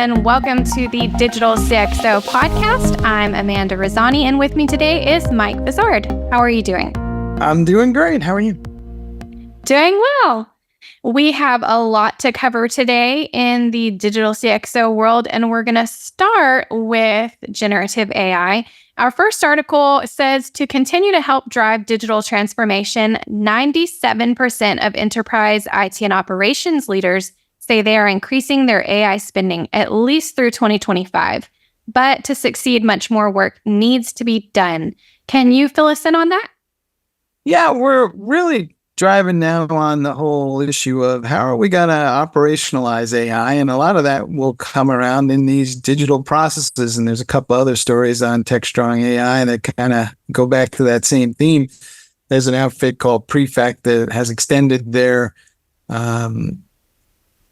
and welcome to the Digital CxO podcast. I'm Amanda Razani, and with me today is Mike Vizard. How are you doing? I'm doing great. How are you? Doing well. We have a lot to cover today in the Digital CxO world, and we're going to start with generative AI. Our first article says to continue to help drive digital transformation, 97% of enterprise IT and operations leaders say they are increasing their AI spending at least through 2025. But to succeed, much more work needs to be done. Can you fill us in on that? Yeah, we're really driving now on the whole issue of how are we going to operationalize AI? And a lot of that will come around in these digital processes. And there's a couple other stories on tech-strong AI that kind of go back to that same theme. There's an outfit called Prefect that has extended their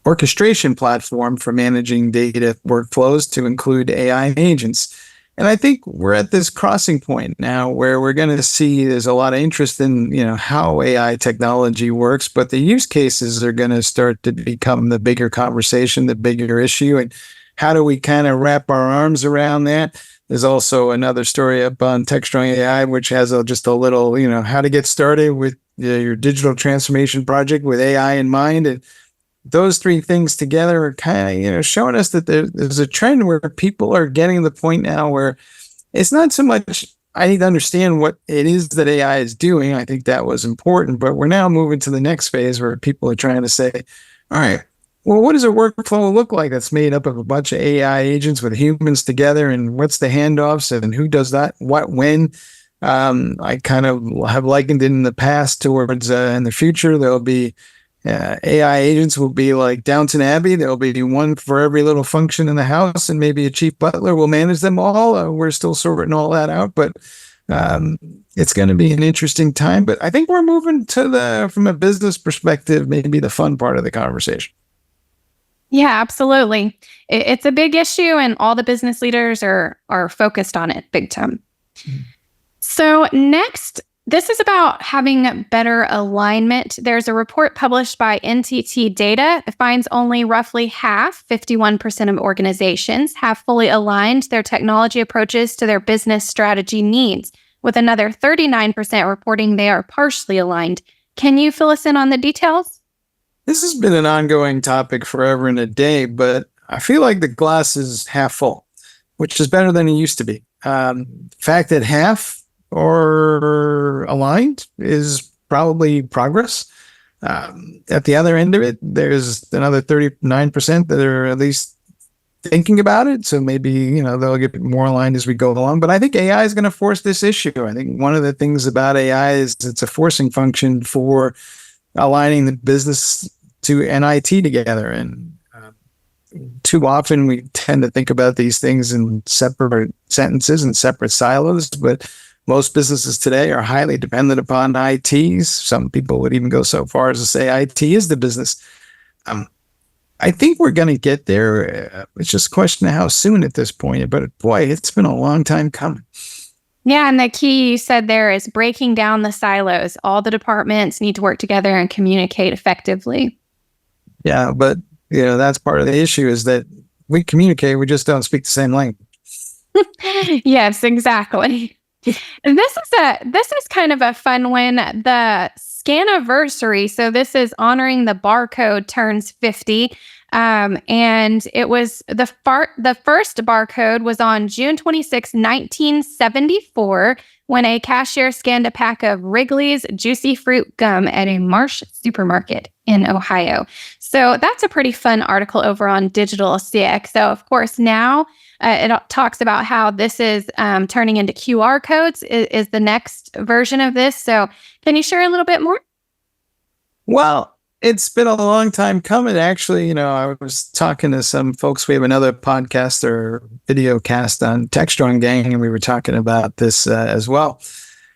orchestration platform for managing data workflows to include AI agents. And I think we're at this crossing point now where we're going to see there's a lot of interest in, how AI technology works, but the use cases are going to start to become the bigger conversation, the bigger issue. And how do we kind of wrap our arms around that? There's also another story up on Tech-Strong AI, which has just a little, how to get started with your digital transformation project with AI in mind. And those three things together are kind of, showing us that there's a trend where people are getting to the point now where it's not so much, I need to understand what it is that AI is doing. I think that was important, but we're now moving to the next phase where people are trying to say, all right, well, what does a workflow look like that's made up of a bunch of AI agents with humans together, and what's the handoffs and who does that, what, when? I kind of have likened it in the past towards in the future, there'll be AI agents will be like Downton Abbey. There'll be one for every little function in the house, and maybe a chief butler will manage them all. We're still sorting all that out, but it's going to be an interesting time. But I think we're moving to from a business perspective, maybe the fun part of the conversation. Yeah, absolutely. It's a big issue, and all the business leaders are focused on it big time. Mm-hmm. So next, this is about having better alignment. There's a report published by NTT Data that finds only roughly half, 51% of organizations, have fully aligned their technology approaches to their business strategy needs, with another 39% reporting they are partially aligned. Can you fill us in on the details? This has been an ongoing topic forever and a day, but I feel like the glass is half full, which is better than it used to be. The fact that half or aligned is probably progress. At the other end of it, there's another 39% that are at least thinking about it. So maybe, they'll get more aligned as we go along. But I think AI is going to force this issue. I think one of the things about AI is it's a forcing function for aligning the business and IT together. And too often we tend to think about these things in separate sentences and separate silos, but most businesses today are highly dependent upon ITs. Some people would even go so far as to say IT is the business. I think we're going to get there. It's just a question of how soon at this point. But boy, it's been a long time coming. Yeah, and the key you said there is breaking down the silos. All the departments need to work together and communicate effectively. Yeah, but that's part of the issue is that we communicate, we just don't speak the same language. Yes, exactly. This is kind of a fun one. The Scanniversary, so this is honoring the barcode, turns 50. And it was the first barcode was on June 26, 1974, when a cashier scanned a pack of Wrigley's Juicy Fruit gum at a Marsh supermarket in Ohio. So that's a pretty fun article over on Digital CxO. Of course, now it talks about how this is turning into QR codes is the next version of this. So can you share a little bit more? Well, it's been a long time coming. Actually, I was talking to some folks. We have another podcast or video cast on Tech-Strong Gang, and we were talking about this as well.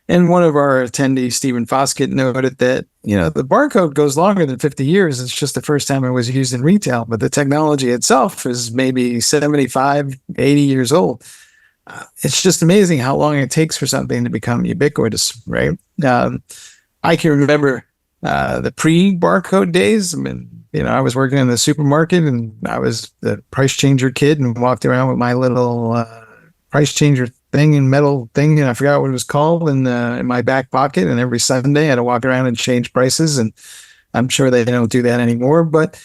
And one of our attendees, Stephen Foskett, noted that, the barcode goes longer than 50 years. It's just the first time it was used in retail, but the technology itself is maybe 75, 80 years old. It's just amazing how long it takes for something to become ubiquitous, right? I can remember the pre-barcode days. I mean, I was working in the supermarket and I was the price changer kid and walked around with my little price changer thing and metal thing, and I forgot what it was called, in my back pocket. And every Sunday I had to walk around and change prices. And I'm sure they don't do that anymore. But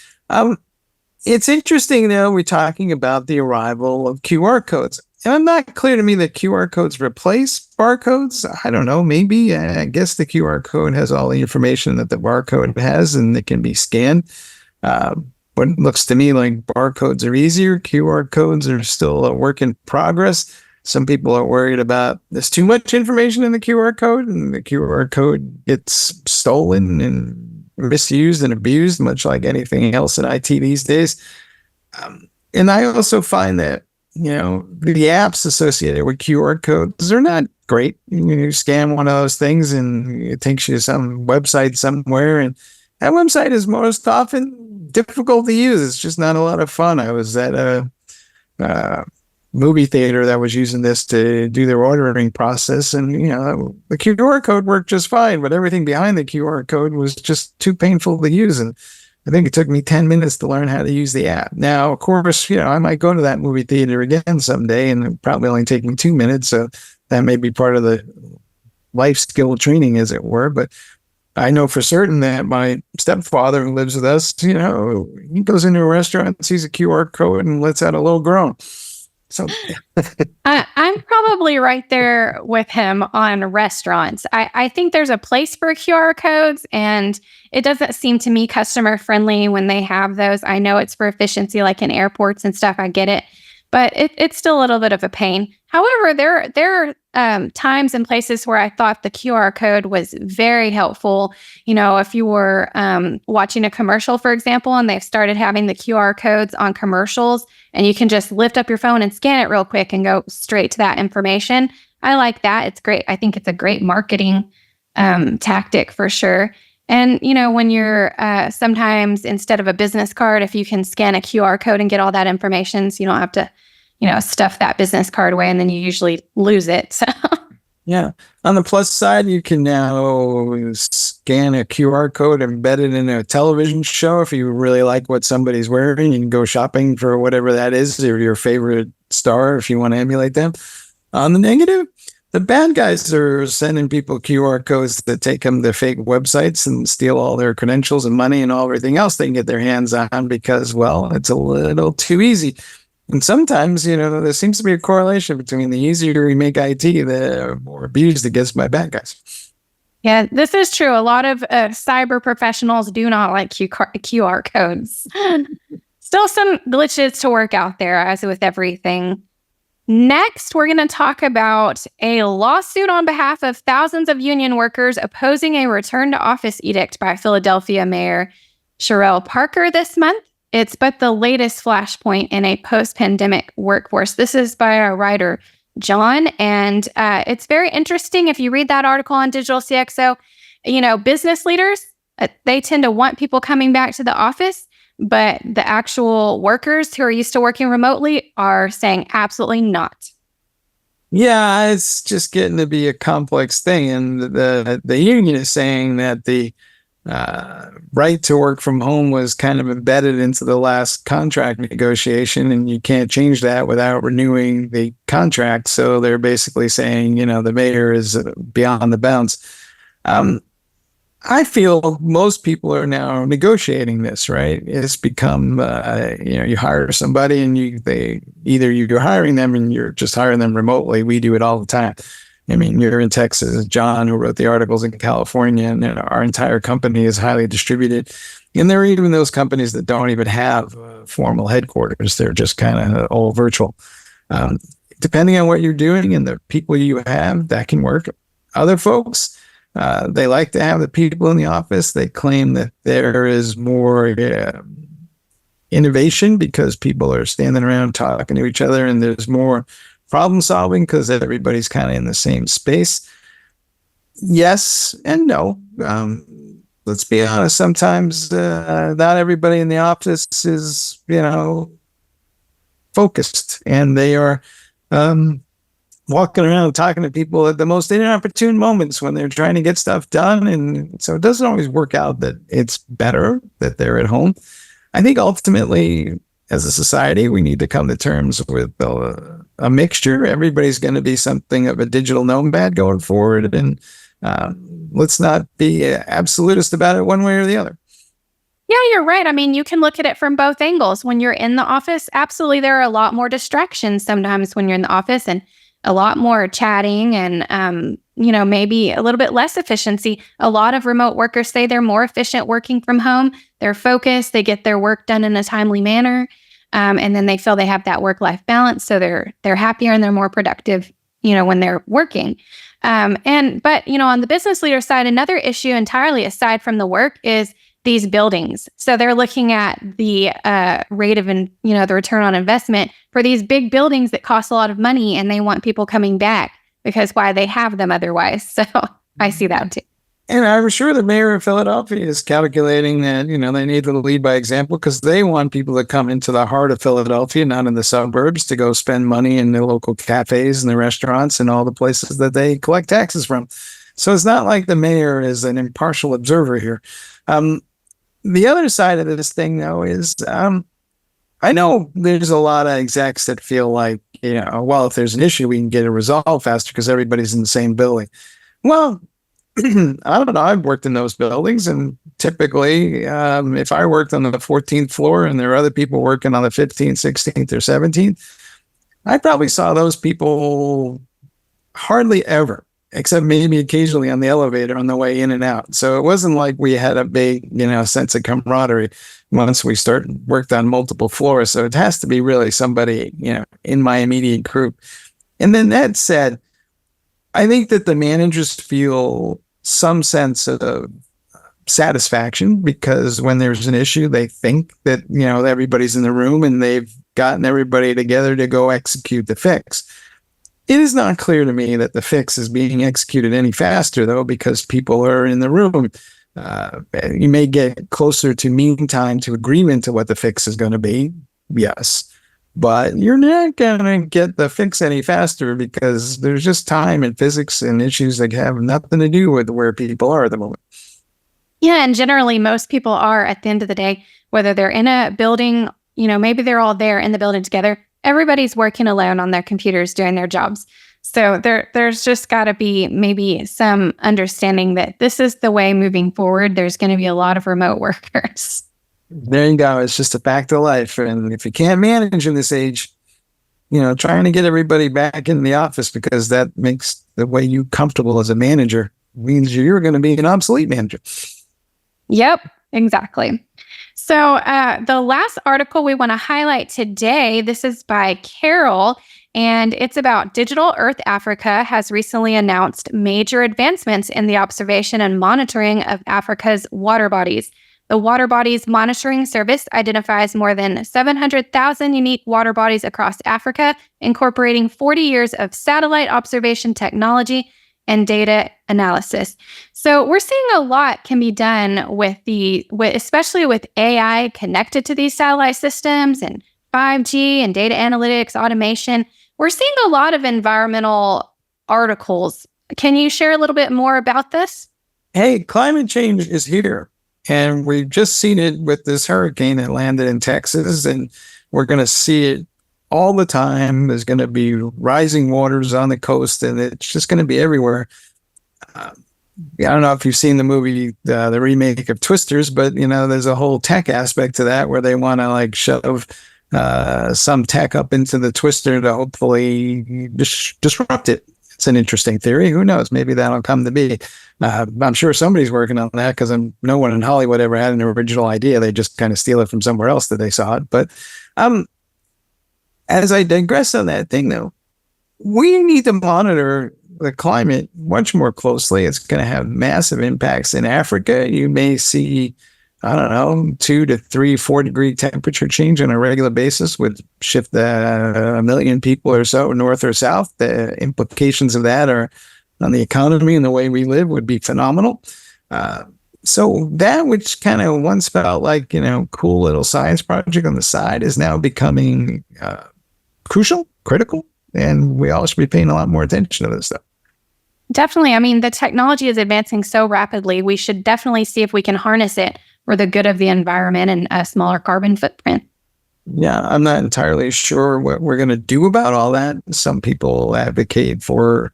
it's interesting, though, we're talking about the arrival of QR codes. And it's not clear to me that QR codes replace barcodes. I don't know. Maybe. I guess the QR code has all the information that the barcode has, and it can be scanned. But it looks to me like barcodes are easier. QR codes are still a work in progress. Some people are worried about there's too much information in the QR code, and the QR code gets stolen and misused and abused, much like anything else in IT these days. And I also find that, the apps associated with QR codes are not great. You scan one of those things and it takes you to some website somewhere, and that website is most often difficult to use. It's just not a lot of fun. I was at a movie theater that was using this to do their ordering process, and the QR code worked just fine, but everything behind the QR code was just too painful to use. And I think it took me 10 minutes to learn how to use the app. Now, of course, I might go to that movie theater again someday, and it probably only take me 2 minutes, so that may be part of the life skill training, as it were. But I know for certain that my stepfather, who lives with us, he goes into a restaurant, sees a QR code, and lets out a little groan. So I'm probably right there with him on restaurants. I think there's a place for QR codes, and it doesn't seem to me customer friendly when they have those. I know it's for efficiency, like in airports and stuff. I get it, but it's still a little bit of a pain. However, there are times and places where I thought the QR code was very helpful. If you were watching a commercial, for example, and they've started having the QR codes on commercials, and you can just lift up your phone and scan it real quick and go straight to that information. I like that. It's great. I think it's a great marketing tactic for sure. And, when you're sometimes, instead of a business card, if you can scan a QR code and get all that information, so you don't have to stuff that business card away, and then you usually lose it. So yeah. On the plus side, you can now scan a QR code embedded in a television show. If you really like what somebody's wearing, you can go shopping for whatever that is, or your favorite star, if you want to emulate them. On the negative, the bad guys are sending people QR codes that take them to fake websites and steal all their credentials and money and everything else they can get their hands on, because, well, it's a little too easy. And sometimes, there seems to be a correlation between the easier we make IT, the more abused it gets by bad guys. Yeah, this is true. A lot of cyber professionals do not like QR codes. Still some glitches to work out there, as with everything. Next, we're going to talk about a lawsuit on behalf of thousands of union workers opposing a return to office edict by Philadelphia Mayor Sherelle Parker this month. It's but the latest flashpoint in a post-pandemic workforce. This is by our writer, John, and it's very interesting. If you read that article on Digital CxO, business leaders, they tend to want people coming back to the office, but the actual workers who are used to working remotely are saying absolutely not. Yeah, it's just getting to be a complex thing. And the union is saying that the right to work from home was kind of embedded into the last contract negotiation, and you can't change that without renewing the contract. So they're basically saying, the mayor is beyond the bounds. I feel most people are now negotiating this, right? It's become, you hire somebody and you're hiring them and you're just hiring them remotely. We do it all the time. I mean, you're in Texas, John, who wrote the articles in California, and our entire company is highly distributed. And there are even those companies that don't even have formal headquarters. They're just kind of all virtual. Depending on what you're doing and the people you have, that can work. Other folks, they like to have the people in the office. They claim that there is more innovation because people are standing around talking to each other, and there's more problem solving because everybody's kind of in the same space. Yes and no. Let's be honest. Sometimes not everybody in the office is, focused, and they are walking around talking to people at the most inopportune moments when they're trying to get stuff done. And so it doesn't always work out that it's better that they're at home. I think ultimately, as a society, we need to come to terms with a mixture. Everybody's going to be something of a digital nomad going forward. And let's not be absolutist about it one way or the other. Yeah, you're right. I mean, you can look at it from both angles. When you're in the office, absolutely, there are a lot more distractions sometimes when you're in the office, and a lot more chatting and, maybe a little bit less efficiency. A lot of remote workers say they're more efficient working from home. They're focused. They get their work done in a timely manner. And then they feel they have that work-life balance. So they're happier and they're more productive, when they're working. But on the business leader side, another issue entirely aside from the work is these buildings. So they're looking at the rate of, the return on investment for these big buildings that cost a lot of money, and they want people coming back because why they have them otherwise. So I see that too. And I'm sure the mayor of Philadelphia is calculating that, they need to lead by example because they want people to come into the heart of Philadelphia, not in the suburbs, to go spend money in the local cafes and the restaurants and all the places that they collect taxes from. So it's not like the mayor is an impartial observer here. The other side of this thing, though, is I know there's a lot of execs that feel like, well, if there's an issue, we can get it resolved faster because everybody's in the same building. Well, I don't know. I've worked in those buildings, and typically, if I worked on the 14th floor and there are other people working on the 15th, 16th, or 17th, I probably saw those people hardly ever, except maybe occasionally on the elevator on the way in and out. So it wasn't like we had a big, sense of camaraderie once we worked on multiple floors. So it has to be really somebody, in my immediate group. And then that said, I think that the managers feel some sense of satisfaction because when there's an issue, they think that, everybody's in the room and they've gotten everybody together to go execute the fix. It is not clear to me that the fix is being executed any faster, though, because people are in the room. You may get closer to meantime to agreement to what the fix is going to be. Yes. But you're not going to get the fix any faster because there's just time and physics and issues that have nothing to do with where people are at the moment. Yeah. And generally, most people are at the end of the day, whether they're in a building, maybe they're all there in the building together. Everybody's working alone on their computers doing their jobs. So there's just got to be maybe some understanding that this is the way moving forward. There's going to be a lot of remote workers. There you go. It's just a fact of life. And if you can't manage in this age, trying to get everybody back in the office because that makes the way you comfortable as a manager means you're going to be an obsolete manager. Yep, exactly. So the last article we want to highlight today, this is by Carol, and it's about Digital Earth Africa has recently announced major advancements in the observation and monitoring of Africa's water bodies. The Water Bodies Monitoring Service identifies more than 700,000 unique water bodies across Africa, incorporating 40 years of satellite observation technology and data analysis. So we're seeing a lot can be done with especially with AI connected to these satellite systems and 5G and data analytics, automation. We're seeing a lot of environmental articles. Can you share a little bit more about this? Hey, climate change is here. And we've just seen it with this hurricane that landed in Texas, and we're going to see it all the time. There's going to be rising waters on the coast, and it's just going to be everywhere. I don't know if you've seen the movie, the remake of Twisters, but, there's a whole tech aspect to that where they want to shove some tech up into the twister to hopefully disrupt it. It's an interesting theory. Who knows? Maybe that'll come to be. I'm sure somebody's working on that because no one in Hollywood ever had an original idea. They just kind of steal it from somewhere else that they saw it. But as I digress on that thing, though, we need to monitor the climate much more closely. It's going to have massive impacts in Africa. You may see, 2 to 3, 4 degree temperature change on a regular basis would shift a million people or so north or south. The implications of that are on the economy and the way we live would be phenomenal. So that which kind of once felt like, cool little science project on the side is now becoming crucial, critical. and we all should be paying a lot more attention to this stuff. Definitely. I mean, the technology is advancing so rapidly. We should definitely see if we can harness it for the good of the environment and a smaller carbon footprint. Yeah, I'm not entirely sure what we're going to do about all that. Some people advocate for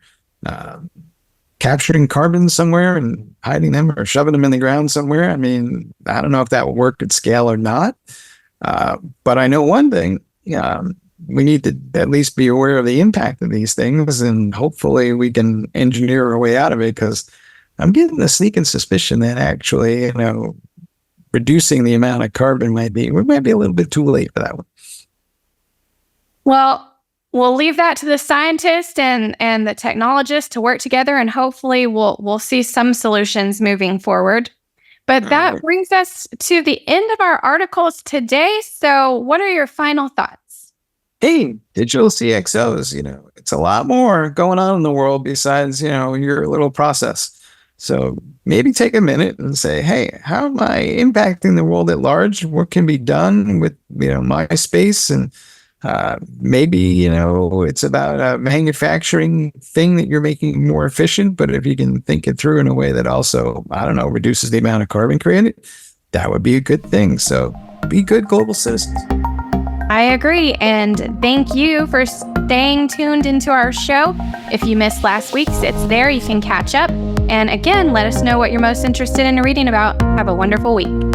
capturing carbon somewhere and hiding them or shoving them in the ground somewhere. I mean, I don't know if that will work at scale or not. But I know one thing, we need to at least be aware of the impact of these things, and hopefully we can engineer our way out of it, because I'm getting a sneaking suspicion that actually, reducing the amount of carbon we might be a little bit too late for that one. Well, we'll leave that to the scientists and the technologists to work together, and hopefully we'll see some solutions moving forward. But that brings us to the end of our articles today. So what are your final thoughts? Hey, digital CxOs, it's a lot more going on in the world besides, your little process. So maybe take a minute and say, hey, how am I impacting the world at large? What can be done with, my space? And maybe, it's about a manufacturing thing that you're making more efficient. But if you can think it through in a way that also, reduces the amount of carbon created, that would be a good thing. So be good global citizens. I agree. And thank you for staying tuned into our show. If you missed last week's, it's there. You can catch up. And again, let us know what you're most interested in reading about. Have a wonderful week.